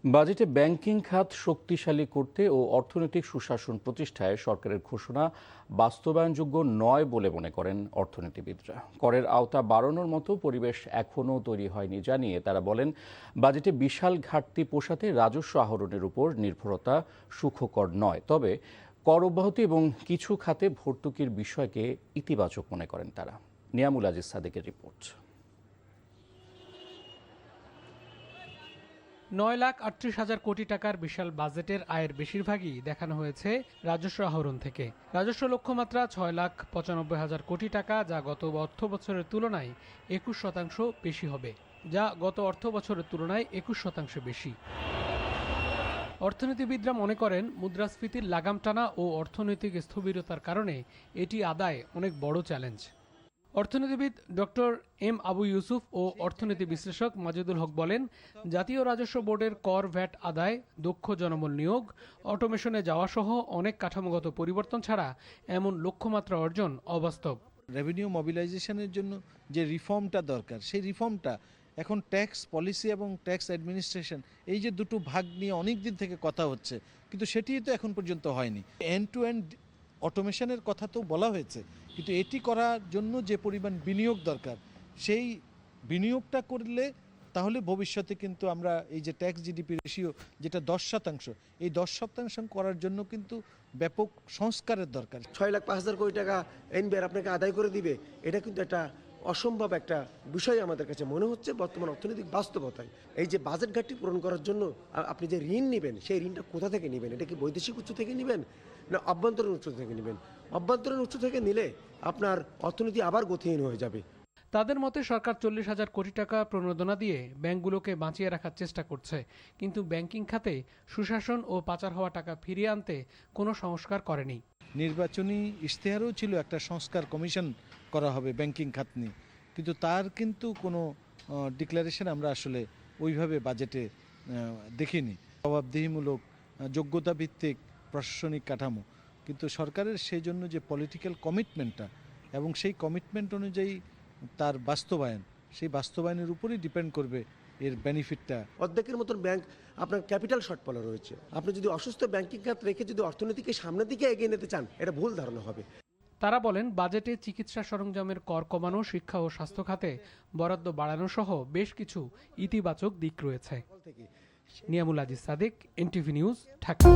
বাজেটে ব্যাংকিং খাত শক্তিশালী করতে ও অর্থনৈতিক সুশাসন প্রতিষ্ঠায় সরকারের ঘোষণা বাস্তবায়নযোগ্য নয় বলে মনে করেন অর্থনীতিবিদরা। করের আওতা বাড়ানোর মতো পরিবেশ এখনও তৈরি হয়নি জানিয়ে তারা বলেন, বাজেটে বিশাল ঘাটতি পোষাতে রাজস্ব আহরণের উপর নির্ভরতা সুখকর নয়। তবে কর অব্যাহতি এবং কিছু খাতে ভর্তুকির বিষয়কে ইতিবাচক মনে করেন তারা। নিয়ামুল আজিজ সাদেকের রিপোর্ট। 9,38,000 কোটি টাকার বিশাল বাজেটের আয়ের বেশিরভাগই দেখানো হয়েছে রাজস্ব আহরণ থেকে। রাজস্ব লক্ষ্যমাত্রা 6,95,000 কোটি টাকা, যা গত অর্থ বছরের তুলনায় 21% বেশি হবে, বেশি। অর্থনীতিবিদরা মনে করেন, মুদ্রাস্ফীতির লাগাম টানা ও অর্থনৈতিক স্থবিরতার কারণে এটি আদায় অনেক বড় চ্যালেঞ্জ। অর্থনীতিবিদ ডক্টর এম আবু ইউসুফ ও অর্থনীতি বিশ্লেষক মাজেদুল হক বলেন, জাতীয় রাজস্ব বোর্ডের কর ভ্যাট আদায়, দক্ষ জনবল নিয়োগ, অটোমেশনে যাওয়া সহ অনেক কাঠামোগত পরিবর্তন ছাড়া এমন লক্ষ্যমাত্রা অর্জন অবাস্তব। রেভিনিউ মোবিলাইজেশনের জন্য যে রিফর্মটা দরকার, সেই রিফর্মটা এখন ট্যাক্স পলিসি এবং ট্যাক্স অ্যাডমিনিস্ট্রেশন, এই যে দুটো ভাগ নিয়ে অনেক দিন থেকে কথা হচ্ছে, কিন্তু সেটিই তো এখন পর্যন্ত হয়নি। এন্ড টু এন্ড অটোমেশনের কথা তো বলা হয়েছে, কিন্তু এটি করার জন্য যে পরিমাণ বিনিয়োগ দরকার, সেই বিনিয়োগটা করলে তাহলে ভবিষ্যতে কিন্তু আমরা এই যে ট্যাক্স জিডিপি রেশিও যেটা 10%, এই 10% করার জন্য কিন্তু ব্যাপক সংস্কারের দরকার। 6,05,000 কোটি টাকা এনবিআর আপনাকে আদায় করে দিবে, এটা কিন্তু একটা অসম্ভব একটা বিষয় আমাদের কাছে মনে হচ্ছে বর্তমান অর্থনৈতিক বাস্তবতায়। এই যে বাজেট ঘাটতি পূরণ করার জন্য আপনি যে ঋণ নেবেন, সেই ঋণটা কোথা থেকে নেবেন? এটা কি বৈদেশিক উৎস থেকে নেবেন না অভ্যন্তরীণ উৎস থেকে নেবেন? অভ্যন্তরীণ উৎস থেকে নিলে আপনার অর্থনীতি আবার গতিহীন হয়ে যাবে। তাদের মতে সরকার 40,000 কোটি টাকা প্রণোদনা দিয়ে ব্যাংকগুলোকে বাঁচিয়ে রাখার চেষ্টা করছে, কিন্তু ব্যাংকিং খাতে সুশাসন ও পাচার হওয়া টাকা ফিরিয়ে আনতে কোনো সংস্কার করেনি। নির্বাচনী ইশতেহারও ছিল একটা সংস্কার কমিশন করা হবে ব্যাংকিং খাত নিয়ে, কিন্তু তার কিন্তু কোনো ডিক্লারেশন আমরা আসলে ওইভাবে বাজেটে দেখিনি। জবাবদিহিমূলক যোগ্যতা ভিত্তিক প্রশাসনিক কাঠামো, কিন্তু সরকারের সেই জন্য যে পলিটিক্যাল কমিটমেন্টটা এবং সেই কমিটমেন্ট অনুযায়ী তার বাস্তবায়ন, সেই বাস্তবায়নের উপরই ডিপেন্ড করবে এর বেনিফিটটা। অর্ধেকের মতন ব্যাংক আপনার ক্যাপিটাল শর্টফলে রয়েছে। আপনি যদি অসুস্থ ব্যাংকিং খাত রেখে যদি অর্থনীতিকে সামনের দিকে এগিয়ে নিতে চান, এটা ভুল ধারণা হবে। তারা বলেন, বাজেটে চিকিৎসা সরঞ্জামের কর কমানো, শিক্ষা ও স্বাস্থ্য খাতে বরাদ্দ বাড়ানো সহ বেশ কিছু ইতিবাচক দিক রয়েছে। Niamul Aziz Sadek, NTV news, Dhaka.